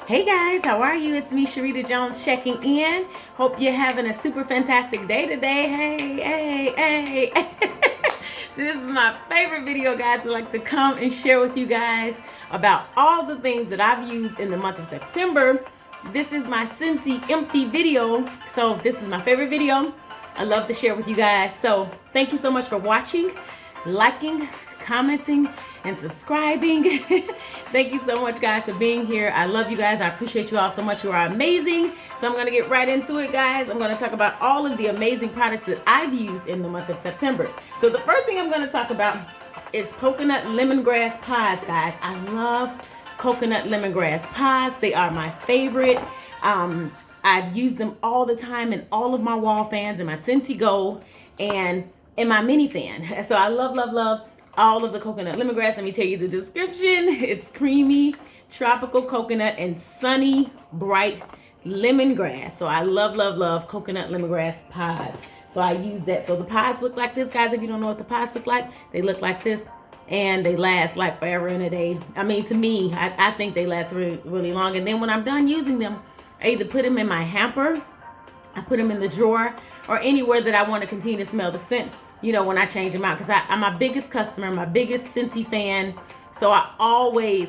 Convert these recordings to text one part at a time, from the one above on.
Hey guys, how are you? It's me, Charita Jones, checking in. Hope you're having a super fantastic day today. Hey. So this is my favorite video, guys. I like to come and share with you guys about all the things that I've used in the month of September. This is my Scentsy Empty video. So this is my favorite video. I love to share with you guys. So thank you so much for watching, liking, commenting, and subscribing. Thank you so much, guys, for being here. I love you guys. I appreciate you all so much. You are amazing. So I'm going to get right into it, guys. I'm going to talk about all of the amazing products that I've used in the month of September. So the first thing I'm going to talk about is coconut lemongrass pies, guys. I love coconut lemongrass pies. They are my favorite. I've used them all the time in all of my wall fans, in my Scentsy Go, and in my mini fan. So I love all of the coconut lemongrass. Let me tell you the description. It's creamy, tropical coconut, and sunny, bright lemongrass. So I love coconut lemongrass pies. So I use that. So the pies look like this, guys. If you don't know what the pies look like, they look like this. And they last like forever and a day. I mean, to me, I think they last really long. And then when I'm done using them, I either put them in my hamper, I put them in the drawer, or anywhere that I want to continue to smell the scent, you know, when I change them out. Because I'm my biggest customer, my biggest Scentsy fan. So I'm always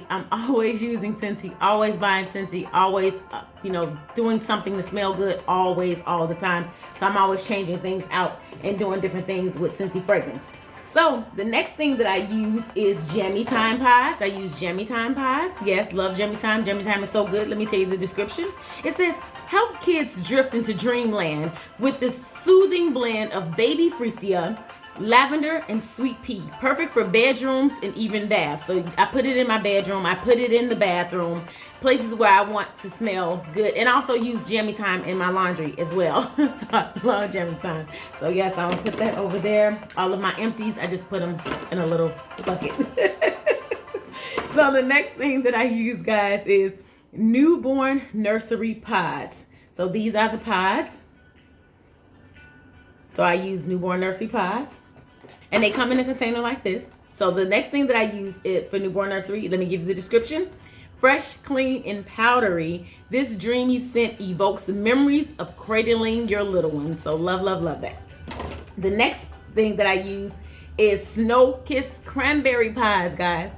using Scentsy, always buying Scentsy, always, you know, doing something to smell good, always, all the time. So I'm always changing things out and doing different things with Scentsy fragrance. So the next thing that I use is Jammy Time pies. I use Jammy Time pies. Yes, love Jammy Time. Jammy Time is so good. Let me tell you the description. It says, help kids drift into dreamland with this soothing blend of baby freesia, lavender, and sweet pea. Perfect for bedrooms and even baths. So I put it in my bedroom. I put it in the bathroom. Places where I want to smell good. And also use Jammy Time in my laundry as well. So I love Jammy Time. So yes, I'm going to put that over there. All of my empties, I just put them in a little bucket. So the next thing that I use, guys, is newborn nursery pods. So these are the pods. So I use newborn nursery pods. And they come in a container like this. So the next thing that I use it for newborn nursery, let me give you the description. Fresh, clean, and powdery, this dreamy scent evokes memories of cradling your little ones. So love that. The next thing that I use is snow-kissed cranberry pies, guys.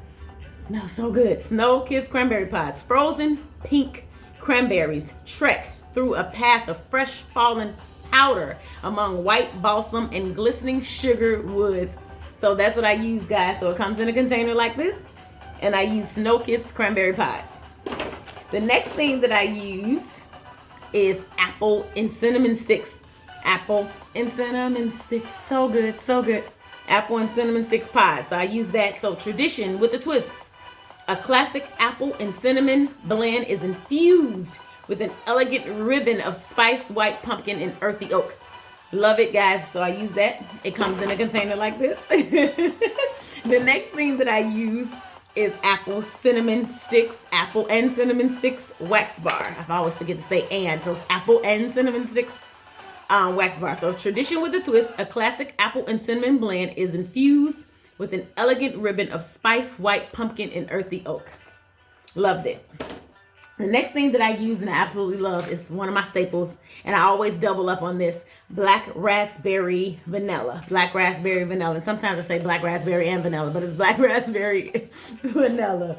Smells so good. Snow-kissed cranberry pies. Frozen pink cranberries trek through a path of fresh fallen powder among white balsam and glistening sugar woods. So that's what I use, guys. So it comes in a container like this. And I use snow-kissed cranberry pies. The next thing that I used is apple and cinnamon sticks. Apple and cinnamon sticks. So good. Apple and cinnamon sticks pies. So I use that. So tradition with a twist. A classic apple and cinnamon blend is infused with an elegant ribbon of spice, white pumpkin, and earthy oak. Love it, guys. So I use that. It comes in a container like this. The next thing that I use is apple and cinnamon sticks wax bar. I always forget to say and, so it's apple and cinnamon sticks wax bar. So tradition with a twist, a classic apple and cinnamon blend is infused with an elegant ribbon of spice, white pumpkin, and earthy oak. Loved it. The next thing that I use and I absolutely love is one of my staples, and I always double up on this, black raspberry vanilla. Black raspberry vanilla. And sometimes I say black raspberry and vanilla, but it's black raspberry vanilla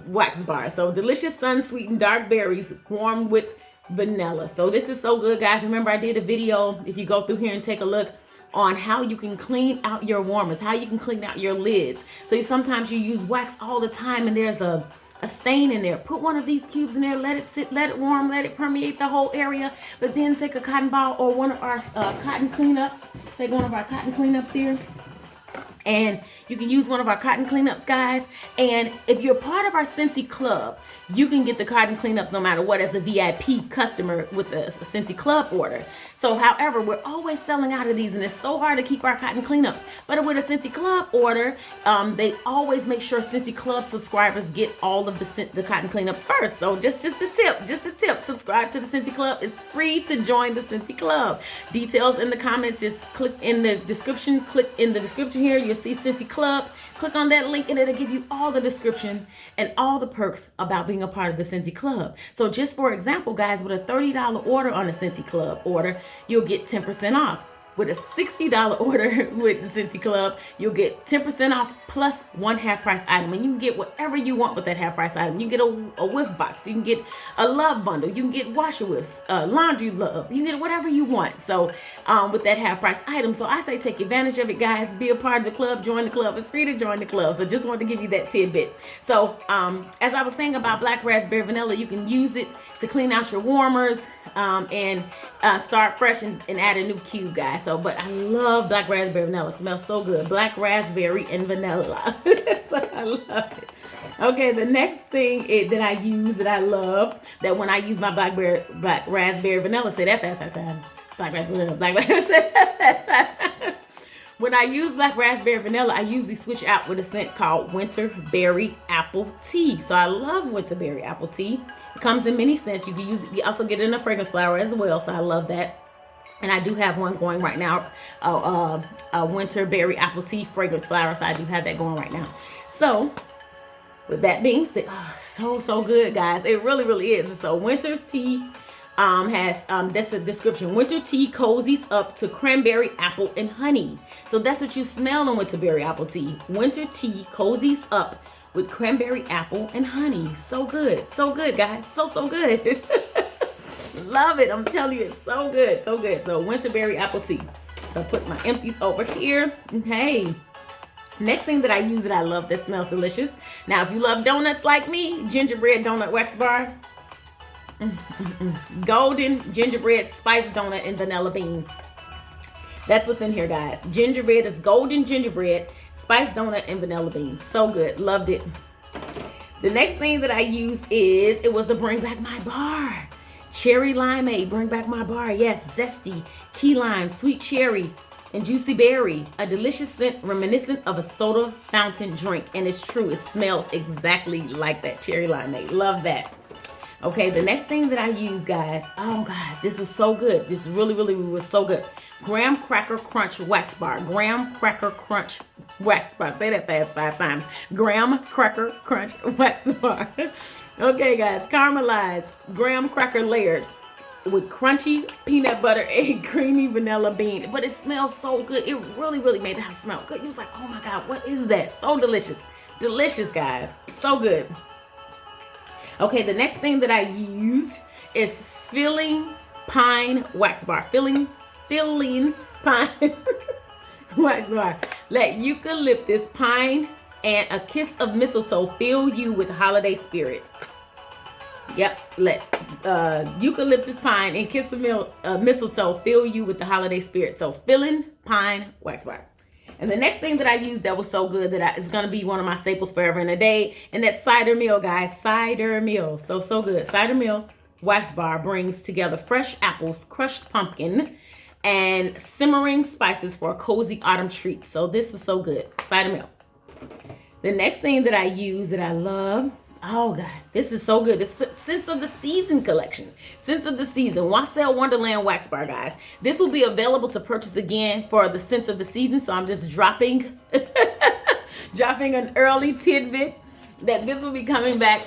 wax bar. So delicious sun-sweetened dark berries warmed with vanilla. So this is so good, guys. Remember, I did a video, if you go through here and take a look, on how you can clean out your warmers, how you can clean out your lids. So sometimes you use wax all the time and there's a stain in there. Put one of these cubes in there, let it sit, let it warm, let it permeate the whole area. But then take a cotton ball or one of our cotton cleanups. Take one of our cotton cleanups here. And you can use one of our cotton cleanups, guys. And if you're part of our Scentsy Club, you can get the cotton cleanups no matter what as a VIP customer with a Scentsy Club order. So, however, we're always selling out of these, and it's so hard to keep our cotton cleanups. But with a Scentsy Club order, they always make sure Scentsy Club subscribers get all of the cotton cleanups first. So just a tip, subscribe to the Scentsy Club. It's free to join the Scentsy Club. Details in the comments, just click in the description. Click in the description here. you'll see Scentsy Club. Click on that link and it'll give you all the description and all the perks about being a part of the Scentsy Club. So just for example, guys, with a $30 order on a Scentsy Club order, you'll get 10% off. With a $60 order with the Scentsy Club, you'll get 10% off plus one half price item. And you can get whatever you want with that half price item. You can get a whiff box. You can get a love bundle. You can get washer whiffs, laundry love. You can get whatever you want. So with that half price item. So I say take advantage of it, guys. Be a part of the club. Join the club. It's free to join the club. So just wanted to give you that tidbit. So as I was saying about Black Raspberry Vanilla, you can use it to clean out your warmers and start fresh and add a new cube, guys. So, but I love Black Raspberry Vanilla. It smells so good. Black Raspberry and Vanilla. So I love it. Okay, the next thing that I use that I love, that when I use my Black Raspberry Vanilla, say that fast, Black Raspberry Vanilla, Black Raspberry. When I use Black Raspberry Vanilla, I usually switch out with a scent called Winter Berry Apple Tea. So I love Winter Berry Apple Tea. It comes in many scents. You can use it. You also get it in a fragrance flower as well. So I love that. And I do have one going right now, a Winter Berry Apple Tea fragrance flower. So I do have that going right now. So with that being said, so good, guys. It really, really is. So Winter Tea that's the description. Winter tea cozies up to cranberry, apple, and honey. So that's what you smell in Winter Berry Apple Tea. Winter tea cozies up with cranberry, apple, and honey. So good. So good, guys. So good. Love it. I'm telling you, it's so good. So good. So Winter Berry Apple Tea. So I put my empties over here. Okay. Next thing that I use that I love that smells delicious. Now, if you love donuts like me, gingerbread donut wax bar. Golden gingerbread spice donut and vanilla bean. That's what's in here, guys. Gingerbread is golden gingerbread, spice donut, and vanilla bean. So good. Loved it. The next thing that I use it was to bring back my bar. Cherry limeade, bring back my bar. Yes, zesty, key lime, sweet cherry, and juicy berry. A delicious scent reminiscent of a soda fountain drink. And it's true. It smells exactly like that cherry limeade. Love that. Okay, the next thing that I use, guys, oh God, this was so good. This really was so good. Graham Cracker Crunch Wax Bar. Graham Cracker Crunch Wax Bar. Say that fast 5 times. Graham Cracker Crunch Wax Bar. Okay, guys, caramelized graham cracker layered with crunchy peanut butter and creamy vanilla bean. But it smells so good. It really made it smell good. You was like, oh my God, what is that? So delicious. Delicious, guys. So good. Okay, the next thing that I used is Filling Pine Wax Bar. Filling Pine Wax Bar. Let eucalyptus, pine, and a kiss of mistletoe fill you with holiday spirit. Yep, let eucalyptus, pine, and kiss of mistletoe fill you with the holiday spirit. So Filling Pine Wax Bar. And the next thing that I used that was so good that is going to be one of my staples forever and a day. And that's Cider Meal, guys. Cider Meal. So good. Cider Meal Wax Bar brings together fresh apples, crushed pumpkin, and simmering spices for a cozy autumn treat. So this was so good. Cider Meal. The next thing that I use that I love. Oh God, this is so good. The Scents of the Season collection. Scents of the Season. Wassail Wonderland Wax Bar, guys. This will be available to purchase again for the Scents of the Season. So I'm just dropping an early tidbit that this will be coming back.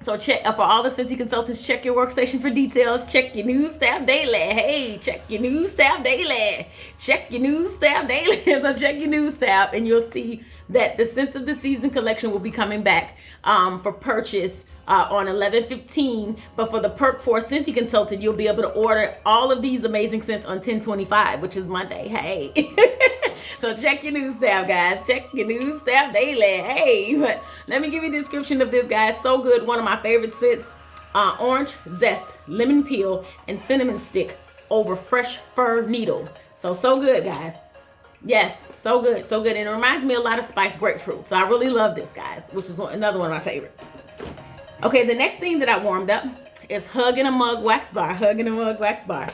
So check for all the Scentsy consultants, check your workstation for details. Check your news tab daily. Hey, check your news tab daily. Check your news tab daily. So check your news tab and you'll see that the Scents of the Season collection will be coming back for purchase on 11/15. But for the perk for a Scentsy consultant, you'll be able to order all of these amazing scents on 10/25, which is Monday. Hey. So check your news tab, guys. Check your news tab daily. Hey, but let me give you a description of this, guys. So good. One of my favorite scents. Orange zest, lemon peel, and cinnamon stick over fresh fir needle. So good, guys. Yes, so good. And it reminds me a lot of spiced grapefruit. So I really love this, guys, which is another one of my favorites. Okay, the next thing that I warmed up is Hug in a Mug Wax Bar. Hug in a Mug Wax Bar.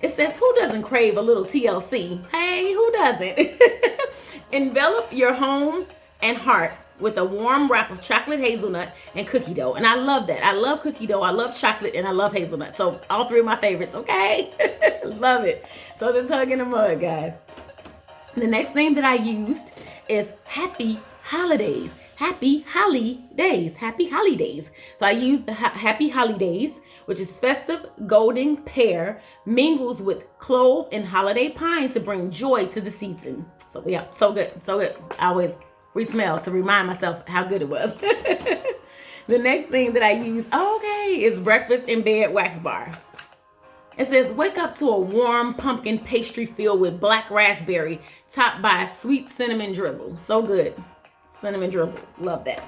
It says, who doesn't crave a little TLC? Hey, who doesn't? Envelop your home and heart with a warm wrap of chocolate hazelnut and cookie dough. And I love that. I love cookie dough. I love chocolate and I love hazelnut. So all three of my favorites, okay? Love it. So this Hug in a Mug, guys. The next thing that I used is Happy Holidays. Happy Holidays. Happy Holidays. So I used the Happy Holidays, which is festive golden pear, mingles with clove and holiday pine to bring joy to the season. So yeah, so good, so good. I always re-smell to remind myself how good it was. The next thing that I use, is Breakfast in Bed Wax Bar. It says, wake up to a warm pumpkin pastry filled with black raspberry, topped by a sweet cinnamon drizzle. So good. Cinnamon drizzle. Love that.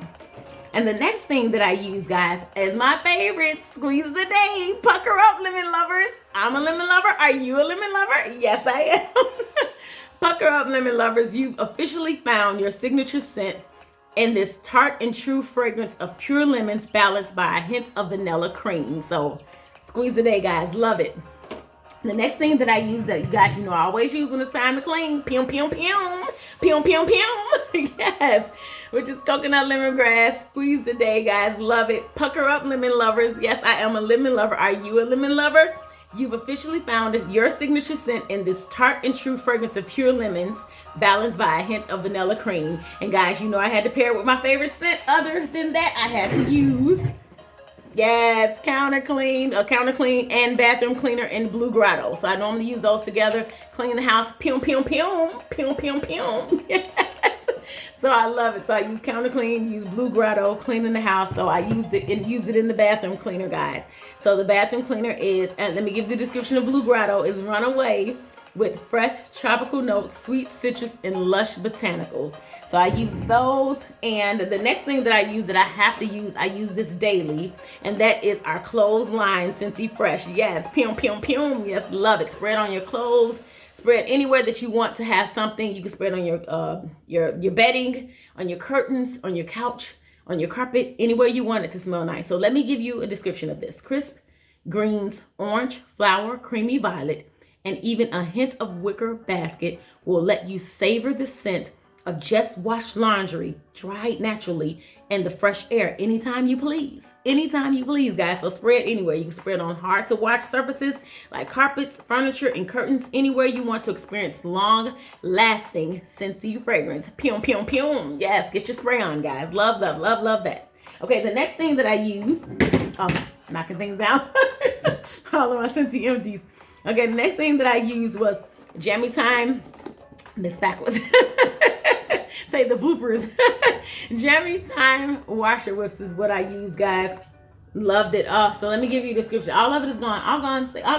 And the next thing that I use, guys, is my favorite, Squeeze of the Day. Pucker up, lemon lovers. I'm a lemon lover. Are you a lemon lover? Yes, I am. Pucker up, lemon lovers. You've officially found your signature scent in this tart and true fragrance of pure lemons balanced by a hint of vanilla cream. So Squeeze the Day, guys. Love it. The next thing that I use that you guys, I always use when it's time to clean. Pew, pew, pew. Pew, pew, pew. Yes. Which is coconut lemongrass. Squeeze the Day, guys. Love it. Pucker up, lemon lovers. Yes, I am a lemon lover. Are you a lemon lover? You've officially found your signature scent in this tart and true fragrance of pure lemons, balanced by a hint of vanilla cream. And guys, I had to pair it with my favorite scent. Other than that, I had to use, yes, counter clean and bathroom cleaner in Blue Grotto. So I normally use those together. Clean the house. Pew, pew, pew. Pew, pew, pew. Yes. So I love it. So I use counter clean, use Blue Grotto, cleaning the house. So I used it in the bathroom cleaner, guys. So the bathroom cleaner is, and let me give the description of Blue Grotto, is runaway with fresh tropical notes, sweet citrus, and lush botanicals. So I use those. And the next thing that I use that I have to use, I use this daily, and that is our Clothesline Scentsy Fresh. Yes, pium, pium, pium. Yes, love it. Spread on your clothes. Spread anywhere that you want to have something. You can spread on your bedding, on your curtains, on your couch, on your carpet, anywhere you want it to smell nice. So let me give you a description of this. Crisp greens, orange, flower, creamy violet, and even a hint of wicker basket will let you savor the scent of just washed laundry, dried naturally, and the fresh air anytime you please. Anytime you please, guys. So spread anywhere. You can spread on hard to wash surfaces like carpets, furniture, and curtains, anywhere you want to experience long-lasting Scentsy fragrance. Pium, pium, pium. Yes, get your spray on, guys. Love, love, love, love that. Okay, the next thing that I use, knocking things down. All of my Scentsy Empties. Okay, the next thing that I used was Jammy Time. Miss backwards. Say the bloopers. Jammy Time washer whips is what I use, guys. Loved it. So let me give you a description. All of it is gone. I'm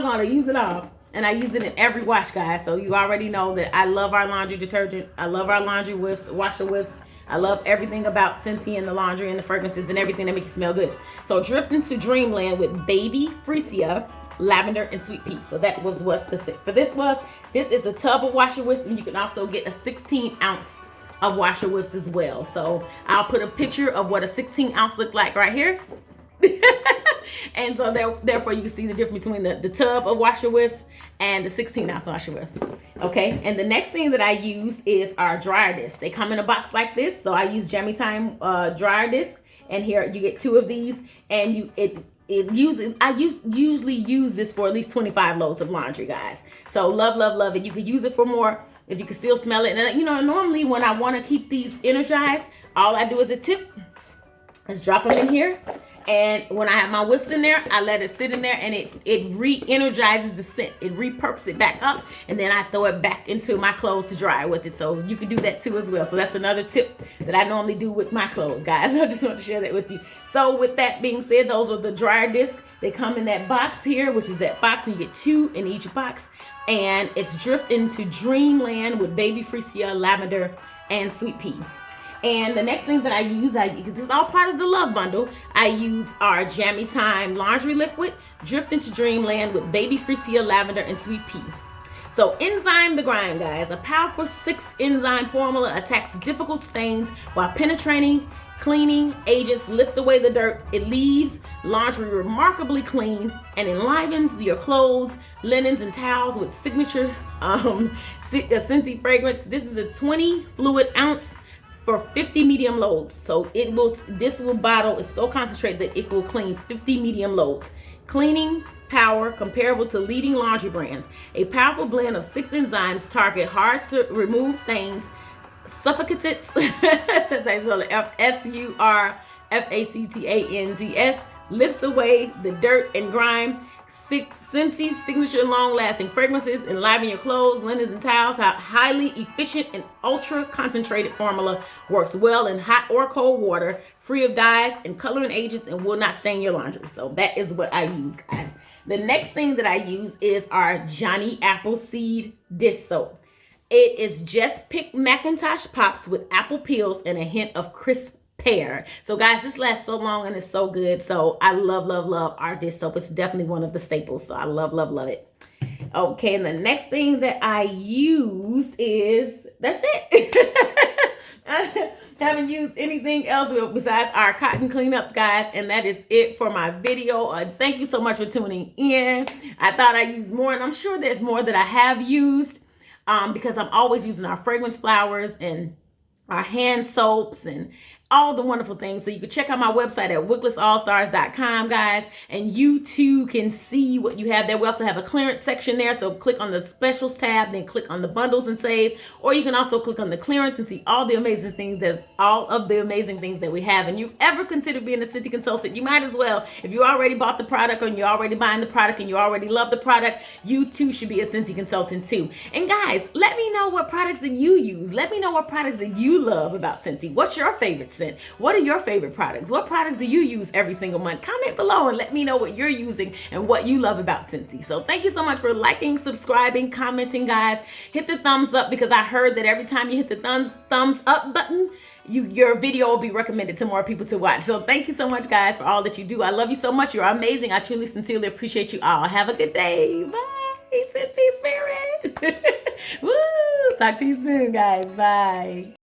gonna use it all. And I use it in every wash, guys. So you already know that I love our laundry detergent. I love our laundry whips, washer whips. I love everything about Scentsy and the laundry and the fragrances and everything that makes you smell good. So drift into dreamland with baby freesia, lavender, and sweet pea. So that was what the set for this was. This is a tub of washer whips, and you can also get a 16-ounce of washer whips as well. So I'll put a picture of what a 16-ounce looks like right here. And so therefore you can see the difference between the tub of washer whips and the 16-ounce washer whips. Okay, and the next thing that I use is our dryer disc. They come in a box like this. So I use Jammy Time dryer disc, and here you get 2 of these, and I usually use this for at least 25 loads of laundry, guys. So love, love, love it. You could use it for more if you can still smell it. And normally when I want to keep these energized, all I do is a tip. Let's drop them in here. And when I have my whips in there, I let it sit in there, and it re-energizes the scent. It re-perks it back up, and then I throw it back into my clothes to dry with it. So you can do that too as well. So that's another tip that I normally do with my clothes, guys. I just want to share that with you. So with that being said, those are the dryer discs. They come in that box here, which is that box, and you get 2 in each box. And it's drift into dreamland with baby freesia, lavender, and sweet pea. And the next thing that I use, because it's all part of the love bundle, I use our Jammy Time laundry liquid, drift into dreamland with baby freesia, lavender, and sweet pea. So enzyme the grind, guys. A powerful 6-enzyme formula attacks difficult stains while penetrating cleaning agents lift away the dirt. It leaves laundry remarkably clean and enlivens your clothes, linens, and towels with signature Scentsy fragrance. This is a 20 fluid ounce for 50 medium loads. So this bottle is so concentrated that it will clean 50 medium loads. Cleaning power comparable to leading laundry brands. A powerful blend of 6 enzymes target hard to remove stains, suffocants, SURFACTANTS, lifts away the dirt and grime. Scentsy's signature long-lasting fragrances enliven your clothes, linens, and towels. Highly efficient and ultra-concentrated formula works well in hot or cold water, free of dyes and coloring agents, and will not stain your laundry. So that is what I use, guys. The next thing that I use is our Johnny Appleseed dish soap. It is just picked Macintosh pops with apple peels and a hint of crisp pear. So guys, this lasts so long and it's so good. So I love our dish soap. It's definitely one of the staples. So I love it. Okay, and the next thing that I used is, that's it. I haven't used anything else besides our cotton cleanups, guys, and that is it for my video. Thank you so much for tuning in. I thought I used more, and I'm sure there's more that I have used because I'm always using our fragrance flowers and our hand soaps and all the wonderful things. So you can check out my website at wicklessallstars.com, guys, and you too can see what you have there. We also have a clearance section there, so click on the specials tab, then click on the bundles and save, or you can also click on the clearance and see all of the amazing things that we have. And you ever consider being a Scentsy consultant, you might as well. If you already bought the product, or you're already buying the product and you already love the product, you too should be a Scentsy consultant too. And guys, let me know what products that you use. Let me know what products that you love about Scentsy. What's your favorite scent? What are your favorite products? What products do you use every single month? Comment below and let me know what you're using and what you love about Scentsy. So thank you so much for liking, subscribing, commenting, guys. Hit the thumbs up, because I heard that every time you hit the thumbs up button, your video will be recommended to more people to watch. So thank you so much, guys, for all that you do. I love you so much. You're amazing. I truly, sincerely appreciate you all. Have a good day. Bye, Scentsy Spirit. Woo! Talk to you soon, guys. Bye.